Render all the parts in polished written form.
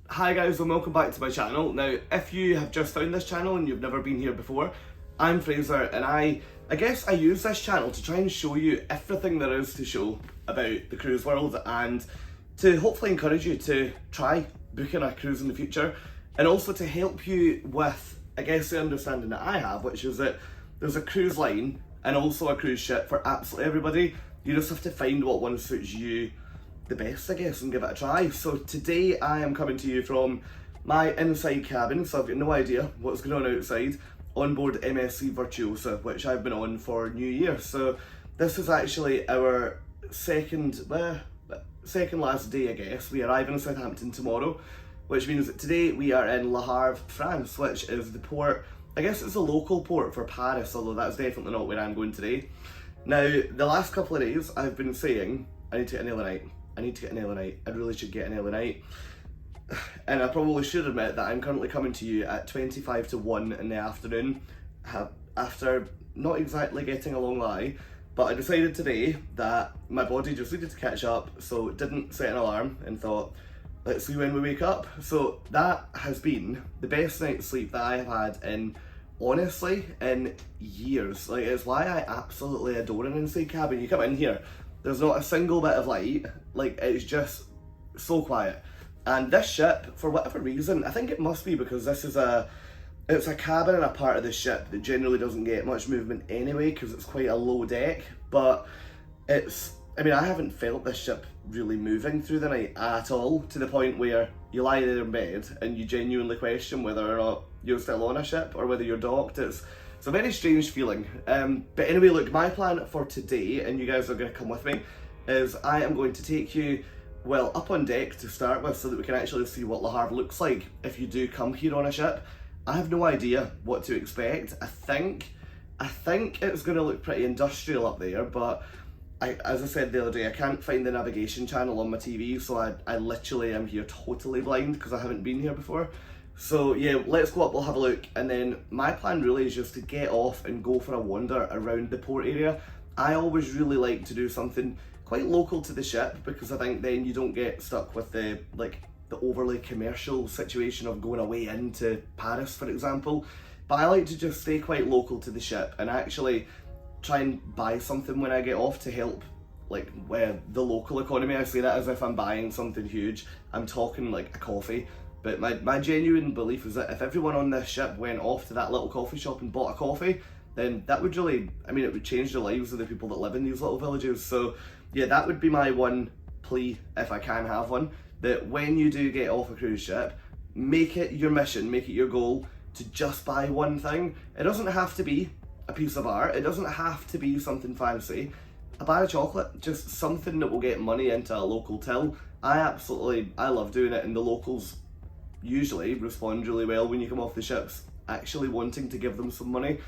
Hi guys and welcome back to my channel. Now if you have just found this channel and you've never been here before, I'm Fraser and I guess I use this channel to try and show you everything there is to show about the cruise world and to hopefully encourage you to try booking a cruise in the future, and also to help you with, I guess, the understanding that I have, which is that there's a cruise line and also a cruise ship for absolutely everybody. You just have to find what one suits you the best, I guess, and give it a try. So today I am coming to you from my inside cabin, so I've got no idea what's going on outside, on board MSC Virtuosa, which I've been on for New Year. So this is actually our second last day, I guess. We arrive in Southampton tomorrow, which means that today we are in Le Havre, France, which is the port, I guess it's a local port for Paris, although that's definitely not where I'm going today. Now, the last couple of days I've been saying, I need to get an early night. I need to get an early night. I really should get an early night. And I probably should admit that I'm currently coming to you at 25 to 1 in the afternoon, after not exactly getting a long lie, but I decided today that my body just needed to catch up, so didn't set an alarm and thought, let's see when we wake up. So that has been the best night's sleep that I have had in, honestly, in years. Like, it's why I absolutely adore an inside cabin. You come in here, there's not a single bit of light, like it's just so quiet. And this ship, for whatever reason, I think it must be because this is it's a cabin and a part of the ship that generally doesn't get much movement anyway because it's quite a low deck, but I mean, I haven't felt this ship really moving through the night at all, to the point where you lie there in bed and you genuinely question whether or not you're still on a ship or whether you're docked. It's a very strange feeling. But anyway, look, my plan for today, and you guys are going to come with me, is I am going to take you, well, up on deck to start with so that we can actually see what Le Havre looks like if you do come here on a ship. I have no idea what to expect. I think it's going to look pretty industrial up there, but as I said the other day, I can't find the navigation channel on my TV, so I literally am here totally blind because I haven't been here before. So yeah, let's go up, we'll have a look, and then my plan really is just to get off and go for a wander around the port area. I always really like to do something quite local to the ship because I think then you don't get stuck with the overly commercial situation of going away into Paris, for example. But I like to just stay quite local to the ship and actually try and buy something when I get off to help the local economy. I say that as if I'm buying something huge. I'm talking like a coffee. But my genuine belief is that if everyone on this ship went off to that little coffee shop and bought a coffee, then that would really, I mean, it would change the lives of the people that live in these little villages. So yeah, that would be my one plea, if I can have one, that when you do get off a cruise ship, make it your mission, make it your goal to just buy one thing. It doesn't have to be a piece of art, it doesn't have to be something fancy. A bar of chocolate, just something that will get money into a local till. I love doing it, and the locals usually respond really well when you come off the ships, actually wanting to give them some money.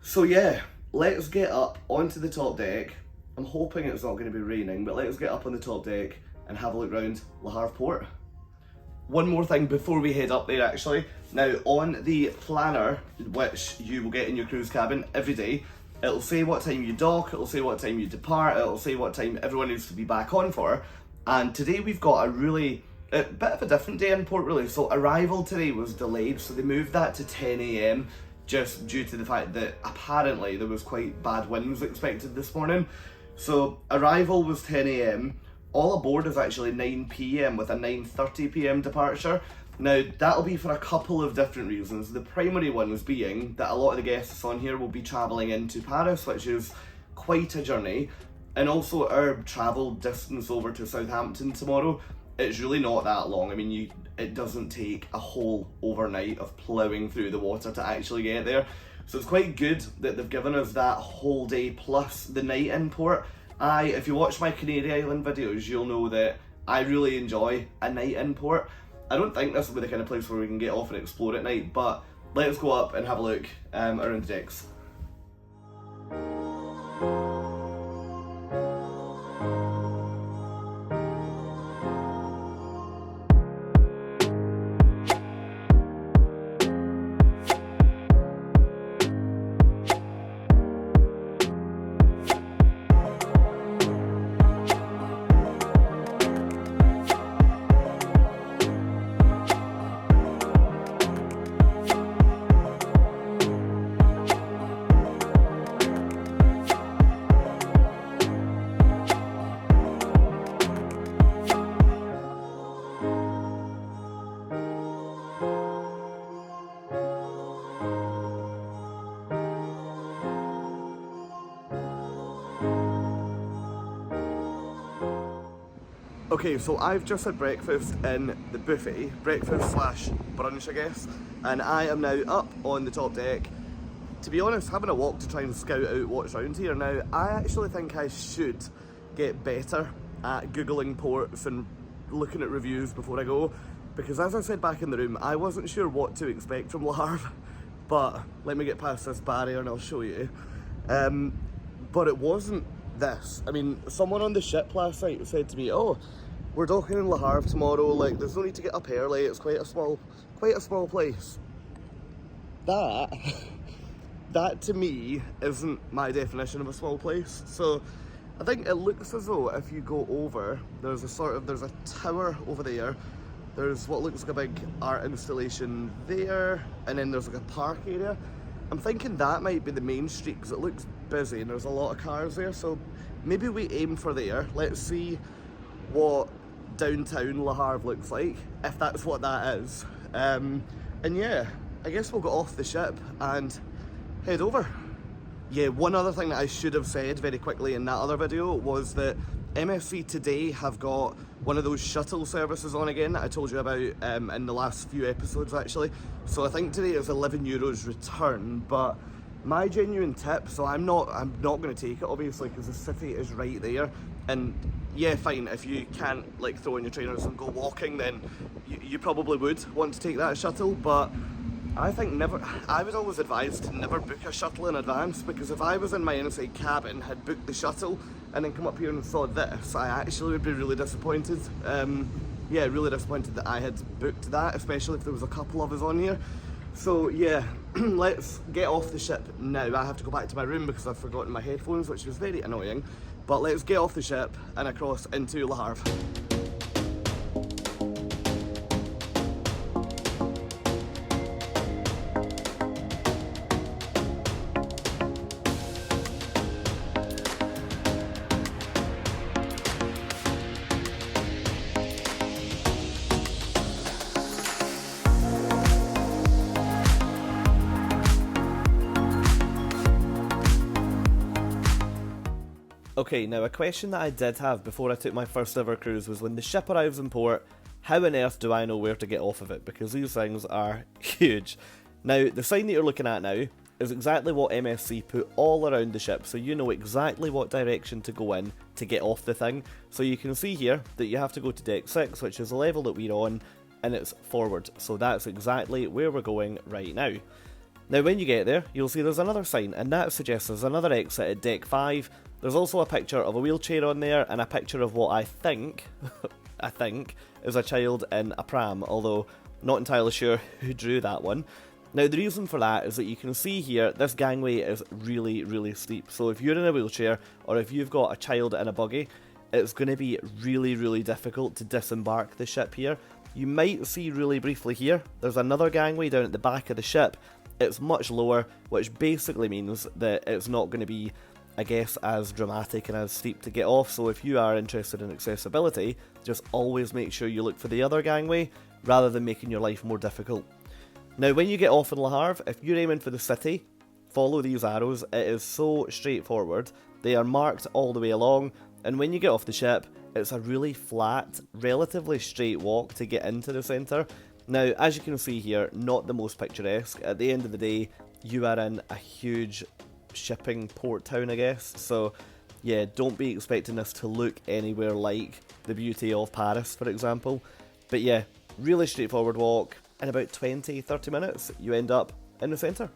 So yeah, let's get up onto the top deck. I'm hoping it's not going to be raining, but let's get up on the top deck and have a look around Le Havre port. One more thing before we head up there actually. Now on the planner, which you will get in your cruise cabin every day, it'll say what time you dock, it'll say what time you depart, it'll say what time everyone needs to be back on for. And today we've got a bit of a different day in port really. So arrival today was delayed, so they moved that to 10 AM just due to the fact that apparently there was quite bad winds expected this morning. So arrival was 10 AM, all aboard is actually 9 PM with a 9:30 PM departure. Now that'll be for a couple of different reasons. The primary ones being that a lot of the guests on here will be travelling into Paris, which is quite a journey, and also our travel distance over to Southampton tomorrow, it's really not that long. I mean, it doesn't take a whole overnight of ploughing through the water to actually get there. So it's quite good that they've given us that whole day plus the night in port. If you watch my Canary Island videos, you'll know that I really enjoy a night in port. I don't think this will be the kind of place where we can get off and explore at night, but let's go up and have a look around the decks. Okay, so I've just had breakfast in the buffet, breakfast slash brunch I guess, and I am now up on the top deck, to be honest, having a walk to try and scout out what's around here. Now, I actually think I should get better at Googling ports and looking at reviews before I go, because as I said back in the room, I wasn't sure what to expect from Le Havre, but let me get past this barrier and I'll show you. But it wasn't this. I mean, someone on the ship last night said to me, oh, we're docking in Le Havre tomorrow, like there's no need to get up early, it's quite a small place. That to me isn't my definition of a small place. So I think it looks as though if you go over, there's a tower over there, there's what looks like a big art installation there, and then there's like a park area. I'm thinking that might be the main street because it looks busy and there's a lot of cars there, so maybe we aim for there. Let's see what downtown Le Havre looks like, if that's what that is. And yeah, I guess we'll get off the ship and head over. Yeah, one other thing that I should have said very quickly in that other video was that MSC today have got one of those shuttle services on again that I told you about in the last few episodes actually. So I think today is €11 return, but my genuine tip, so I'm not going to take it obviously because the city is right there, and yeah, fine, if you can't like throw in your trainers and go walking, then you probably would want to take that shuttle, but I was always advised to never book a shuttle in advance, because if I was in my inside cabin, had booked the shuttle, and then come up here and saw this, I actually would be really disappointed. Yeah, really disappointed that I had booked that, especially if there was a couple of us on here. So yeah, let's get off the ship now. I have to go back to my room because I've forgotten my headphones, which was very annoying. But let's get off the ship and across into Le Havre. Okay, now a question that I did have before I took my first ever cruise was, when the ship arrives in port, how on earth do I know where to get off of it? Because these things are huge. Now, the sign that you're looking at now is exactly what MSC put all around the ship, so you know exactly what direction to go in to get off the thing. So you can see here that you have to go to deck 6, which is the level that we're on, and it's forward. So that's exactly where we're going right now. Now when you get there, you'll see there's another sign, and that suggests there's another exit at deck 5. There's also a picture of a wheelchair on there, and a picture of what I think is a child in a pram, although not entirely sure who drew that one. Now the reason for that is that you can see here, this gangway is really, really steep. So if you're in a wheelchair, or if you've got a child in a buggy, it's going to be really, really difficult to disembark the ship here. You might see really briefly here, there's another gangway down at the back of the ship. It's much lower, which basically means that it's not going to be, I guess, as dramatic and as steep to get off. So if you are interested in accessibility, just always make sure you look for the other gangway rather than making your life more difficult. Now when you get off in Le Havre, if you're aiming for the city, follow these arrows. It is so straightforward. They are marked all the way along, and when you get off the ship, it's a really flat, relatively straight walk to get into the centre. Now, as you can see here, not the most picturesque. At the end of the day, you are in a huge shipping port town, I guess. So, yeah, don't be expecting this to look anywhere like the beauty of Paris, for example. But yeah, really straightforward walk. In about 20-30 minutes, you end up in the centre.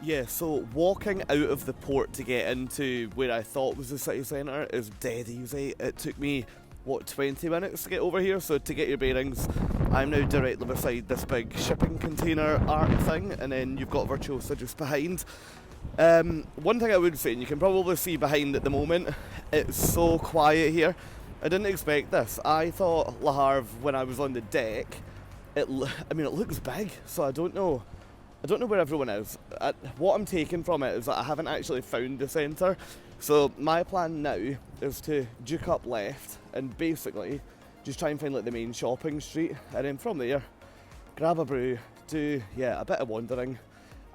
Yeah, so walking out of the port to get into where I thought was the city centre is dead easy. It took me, what, 20 minutes to get over here? So to get your bearings, I'm now directly beside this big shipping container arc thing, and then you've got Virtuosa just behind. One thing I would say, and you can probably see behind at the moment, it's so quiet here. I didn't expect this. I thought Le Havre, when I was on the deck, it looks big, so I don't know where everyone is. What I'm taking from it is that I haven't actually found the centre. So my plan now is to duke up left and basically just try and find like the main shopping street, and then from there grab a brew, do a bit of wandering,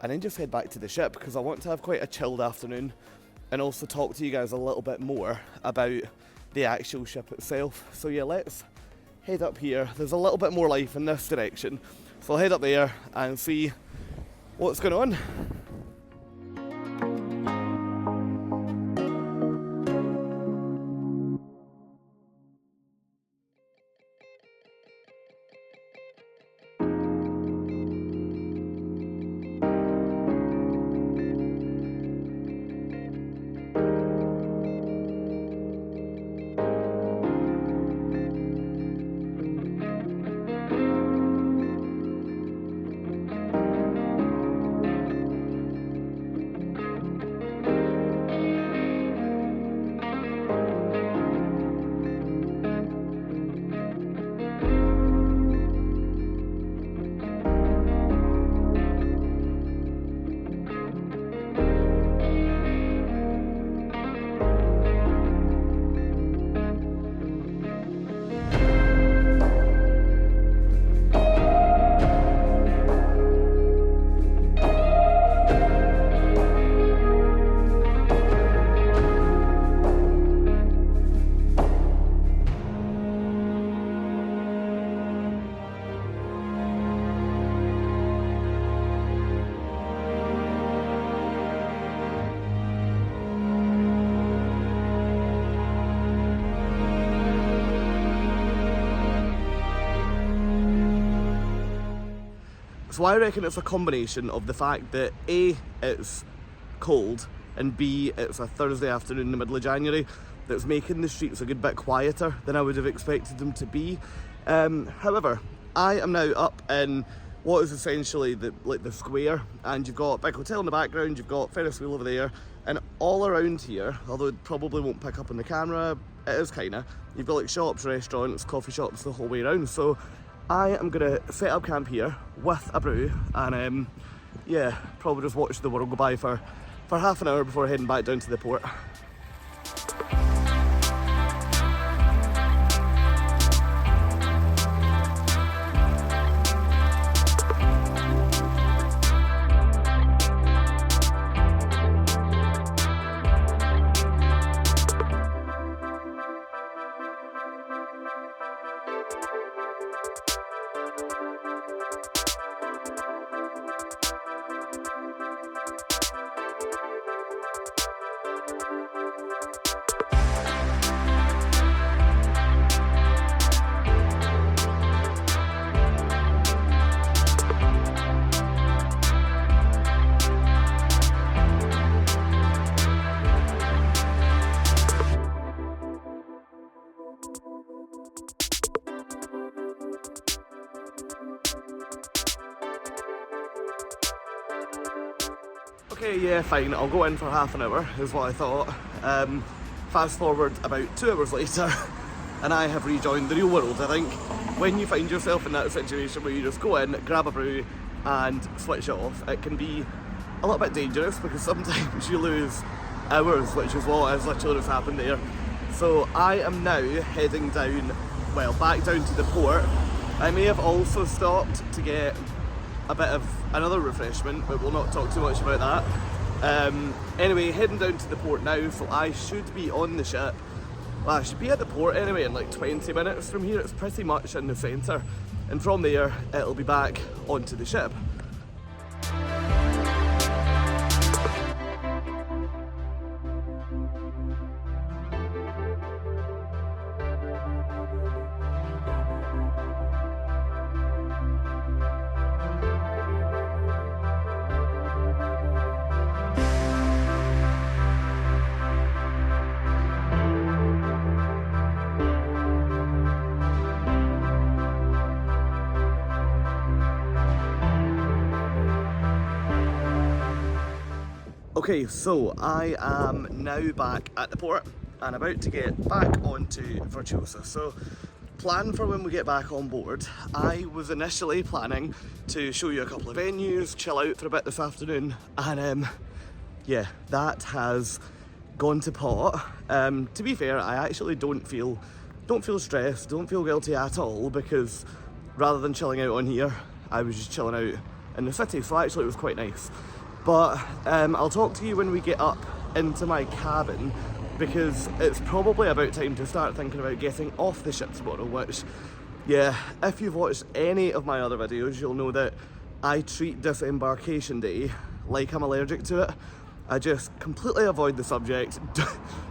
and then just head back to the ship because I want to have quite a chilled afternoon and also talk to you guys a little bit more about the actual ship itself. So yeah, let's head up here. There's a little bit more life in this direction, so I'll head up there and see what's going on. So I reckon it's a combination of the fact that A, it's cold, and B, it's a Thursday afternoon in the middle of January that's making the streets a good bit quieter than I would have expected them to be. However, I am now up in what is essentially the square, and you've got a big hotel in the background, you've got Ferris wheel over there, and all around here, although it probably won't pick up on the camera, it is kinda, you've got like shops, restaurants, coffee shops the whole way around. So I am gonna set up camp here with a brew and probably just watch the world go by for half an hour before heading back down to the port. Okay, yeah, fine, I'll go in for half an hour, is what I thought. Fast forward about 2 hours later, and I have rejoined the real world. I think when you find yourself in that situation where you just go in, grab a brew, and switch it off, it can be a little bit dangerous because sometimes you lose hours, which is what has literally just happened there. So I am now heading down, well, back down to the port. I may have also stopped to get a bit of another refreshment, but we'll not talk too much about that. Anyway, heading down to the port now, so I should be on the ship. Well, I should be at the port anyway in like 20 minutes from here. It's pretty much in the centre, and from there it'll be back onto the ship. Okay, so I am now back at the port and about to get back onto Virtuosa. So, plan for when we get back on board. I was initially planning to show you a couple of venues, chill out for a bit this afternoon, and yeah, that has gone to pot. To be fair, I actually don't feel stressed, don't feel guilty at all, because rather than chilling out on here, I was just chilling out in the city, so actually it was quite nice. But I'll talk to you when we get up into my cabin, because it's probably about time to start thinking about getting off the ship tomorrow, which, yeah, if you've watched any of my other videos, you'll know that I treat disembarkation day like I'm allergic to it. I just completely avoid the subject,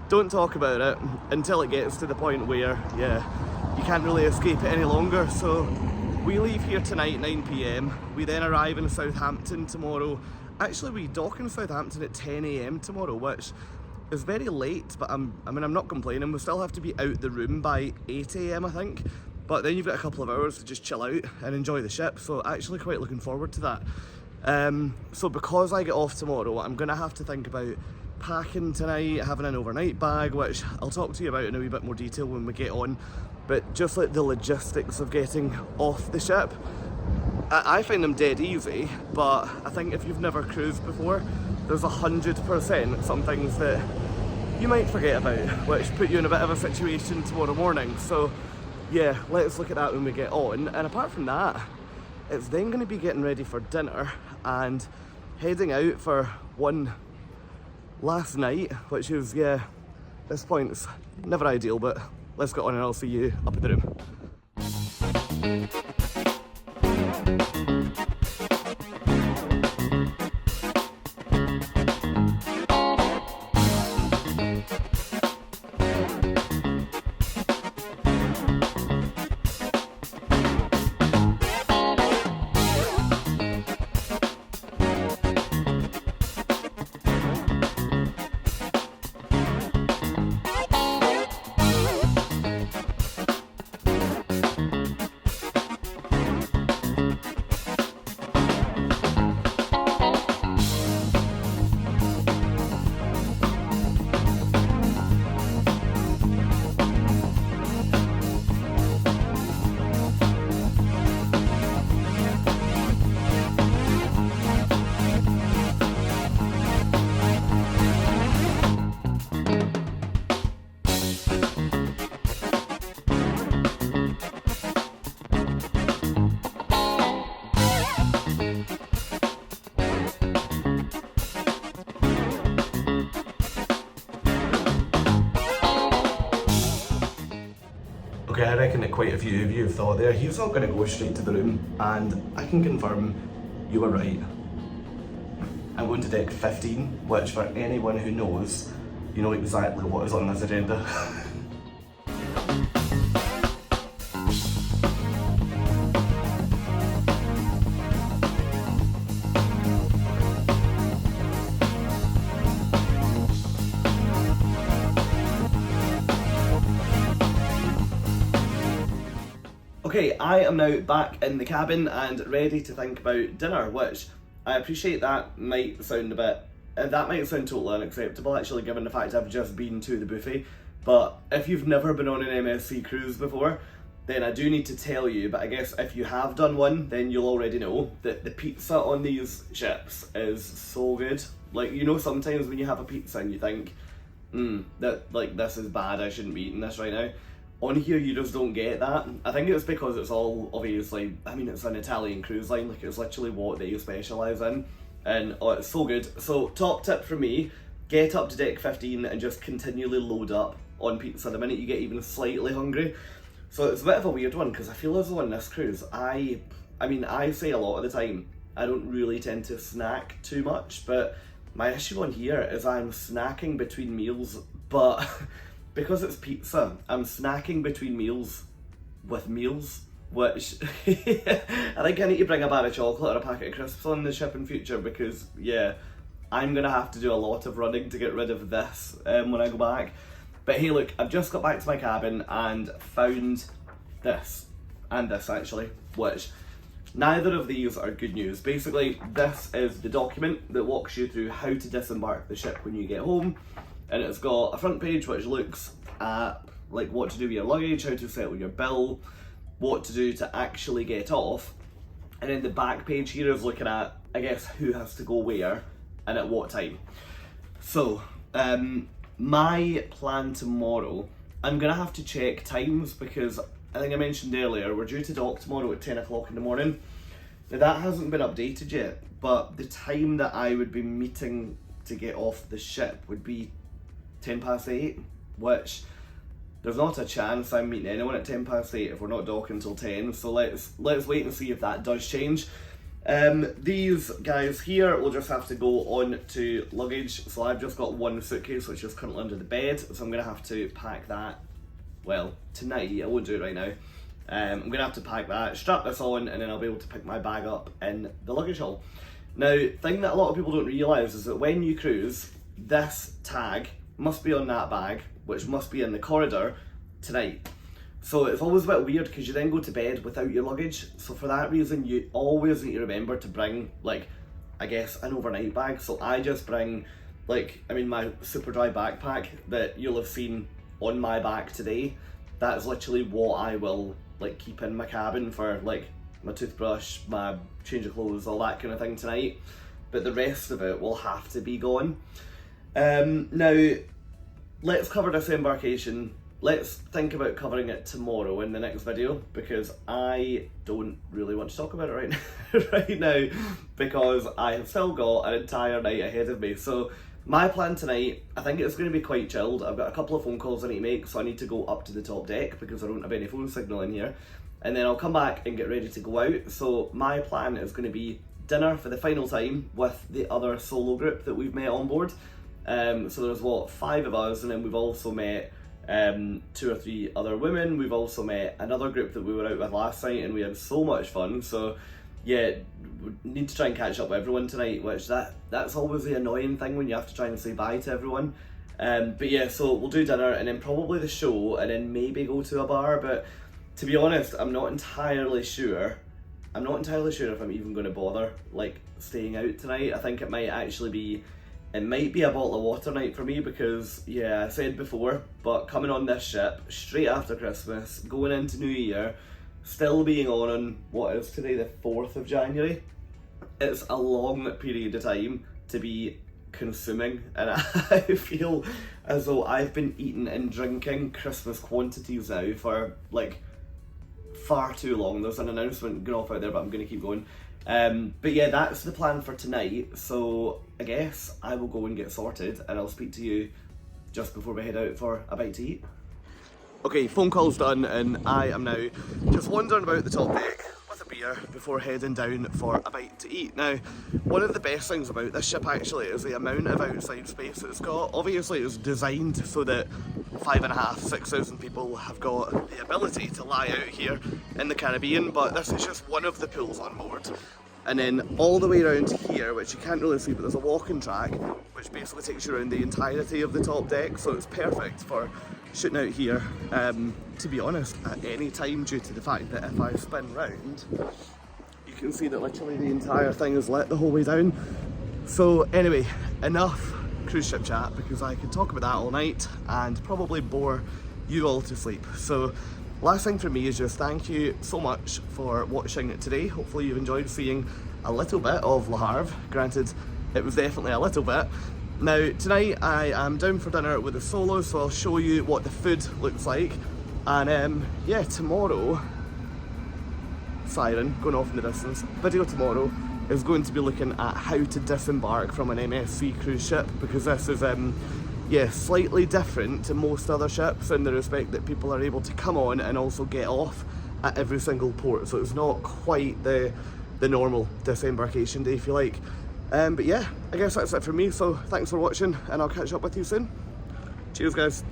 don't talk about it until it gets to the point where, yeah, you can't really escape it any longer. So we leave here tonight, 9 PM. We then arrive in Southampton tomorrow. Actually, we dock in Southampton at 10 AM tomorrow, which is very late, but I'm not complaining. We still have to be out the room by 8 AM, I think. But then you've got a couple of hours to just chill out and enjoy the ship, so actually quite looking forward to that. So because I get off tomorrow, I'm gonna have to think about packing tonight, having an overnight bag, which I'll talk to you about in a wee bit more detail when we get on. But just like the logistics of getting off the ship, I find them dead easy, but I think if you've never cruised before, there's 100% some things that you might forget about, which put you in a bit of a situation tomorrow morning. So yeah, let's look at that when we get on. And apart from that, it's then going to be getting ready for dinner and heading out for one last night, which is, yeah, at this point it's never ideal, but let's get on and I'll see you up in the room. Okay, I reckon that quite a few of you have thought there, he's not going to go straight to the room, and I can confirm you were right. I'm going to deck 15, which for anyone who knows, you know exactly what is on this agenda. Okay, I am now back in the cabin and ready to think about dinner, which I appreciate that might sound totally unacceptable actually, given the fact I've just been to the buffet. But if you've never been on an MSC cruise before, then I do need to tell you, but I guess if you have done one, then you'll already know that the pizza on these ships is so good. Like, you know, sometimes when you have a pizza and you think, that like this is bad, I shouldn't be eating this right now. On here you just don't get that. I think it's because it's all obviously, I mean, it's an Italian cruise line, like it's literally what they specialise in, and oh, it's so good. So top tip from me, get up to deck 15 and just continually load up on pizza the minute you get even slightly hungry. So it's a bit of a weird one, because I feel as though on this cruise, I mean, I say a lot of the time, I don't really tend to snack too much, but my issue on here is I'm snacking between meals, but because it's pizza, I'm snacking between meals with meals, which I think I need to bring a bar of chocolate or a packet of crisps on the ship in future, because yeah, I'm gonna have to do a lot of running to get rid of this when I go back. But hey look, I've just got back to my cabin and found this, and this actually, which neither of these are good news. Basically, this is the document that walks you through how to disembark the ship when you get home. And it's got a front page which looks at like what to do with your luggage, how to settle your bill, what to do to actually get off. And then the back page here is looking at, I guess, who has to go where and at what time. So, my plan tomorrow, I'm going to have to check times because I think I mentioned earlier, we're due to dock tomorrow at 10 o'clock in the morning. Now that hasn't been updated yet, but the time that I would be meeting to get off the ship would be 8:10, which there's not a chance I'm meeting anyone at 8:10 if we're not docking until 10, so let's wait and see if that does change. These guys here will just have to go on to luggage, so I've just got one suitcase which is currently under the bed, so I'm going to have to pack that, well, tonight. I won't do it right now. I'm going to have to pack that, strap this on, and then I'll be able to pick my bag up in the luggage hall. Now, thing that a lot of people don't realise is that when you cruise, this tag must be on that bag, which must be in the corridor tonight. So it's always a bit weird because you then go to bed without your luggage. So for that reason, you always need to remember to bring, like, I guess, an overnight bag. So I just bring, like, my super dry backpack that you'll have seen on my back today. That's literally what I will, like, keep in my cabin for, like, my toothbrush, my change of clothes, all that kind of thing tonight. But the rest of it will have to be gone. Now, let's cover disembarkation. Let's think about covering it tomorrow in the next video, because I don't really want to talk about it right now because I have still got an entire night ahead of me. So my plan tonight, I think it's going to be quite chilled. I've got a couple of phone calls I need to make, so I need to go up to the top deck because I don't have any phone signal in here. And then I'll come back and get ready to go out. So my plan is going to be dinner for the final time with the other solo group that we've met on board. So there's 5 of us, and then we've also met 2 or 3 other women. We've also met another group that we were out with last night, and we had so much fun. So yeah, we need to try and catch up with everyone tonight, which that's always the annoying thing when you have to try and say bye to everyone. But yeah, so we'll do dinner and then probably the show, and then maybe go to a bar. But to be honest, I'm not entirely sure if I'm even going to bother, like, staying out tonight. I think it might be a bottle of water night for me because, yeah, I said before, but coming on this ship straight after Christmas, going into New Year, still being on what is today, the 4th of January, it's a long period of time to be consuming, and I feel as though I've been eating and drinking Christmas quantities now for, like, far too long. There's an announcement going off out there, but I'm going to keep going. But yeah, that's the plan for tonight, so I guess I will go and get sorted, and I'll speak to you just before we head out for a bite to eat. Okay, phone call's done, and I am now just wandering about the top deck with a beer before heading down for a bite to eat. Now, one of the best things about this ship actually is the amount of outside space it's got. Obviously it was designed so that 5,500-6,000 people have got the ability to lie out here in the Caribbean, but this is just one of the pools on board. And then all the way around here, which you can't really see, but there's a walking track which basically takes you around the entirety of the top deck, so it's perfect for shooting out here, to be honest, at any time, due to the fact that if I spin round, you can see that literally the entire thing is lit the whole way down. So anyway, enough cruise ship chat, because I could talk about that all night and probably bore you all to sleep. So last thing for me is just thank you so much for watching today. Hopefully you've enjoyed seeing a little bit of Le Havre. Granted, it was definitely a little bit. Now, tonight I am down for dinner with a solo, so I'll show you what the food looks like. And yeah, tomorrow, siren going off in the distance, video tomorrow is going to be looking at how to disembark from an MSC cruise ship, because this is yeah, slightly different to most other ships in the respect that people are able to come on and also get off at every single port. So it's not quite the normal disembarkation day, if you like. But yeah, I guess that's it for me, so thanks for watching, and I'll catch up with you soon. Cheers, guys.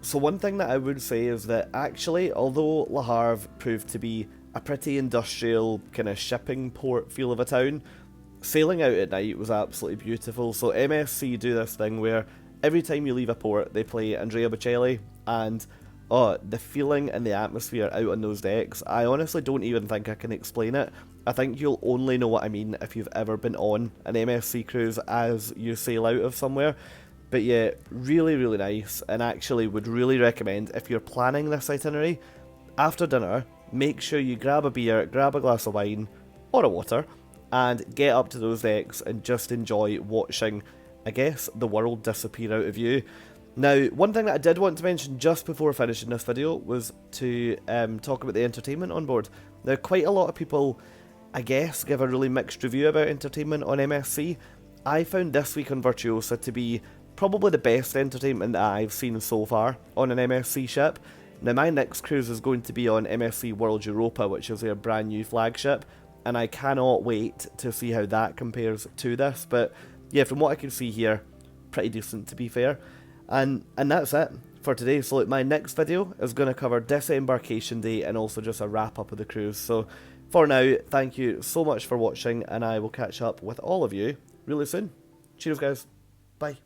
So one thing that I would say is that actually, although Le Havre proved to be a pretty industrial kind of shipping port feel of a town, sailing out at night was absolutely beautiful. So MSC do this thing where every time you leave a port, they play Andrea Bocelli, and oh, the feeling and the atmosphere out on those decks, I honestly don't even think I can explain it. I think you'll only know what I mean if you've ever been on an MSC cruise as you sail out of somewhere. But yeah, really, really nice, and actually would really recommend, if you're planning this itinerary, after dinner, make sure you grab a beer, grab a glass of wine, or a water, and get up to those decks and just enjoy watching, I guess, the world disappear out of view. Now, one thing that I did want to mention just before finishing this video was to talk about the entertainment on board. Now, quite a lot of people, I guess, give a really mixed review about entertainment on MSC. I found this week on Virtuosa to be probably the best entertainment that I've seen so far on an MSC ship. Now, my next cruise is going to be on MSC World Europa, which is their brand new flagship, and I cannot wait to see how that compares to this. But yeah, from what I can see here, pretty decent to be fair. And that's it for today. So look, my next video is going to cover disembarkation day and also just a wrap up of the cruise. So for now, thank you so much for watching, and I will catch up with all of you really soon. Cheers guys, bye.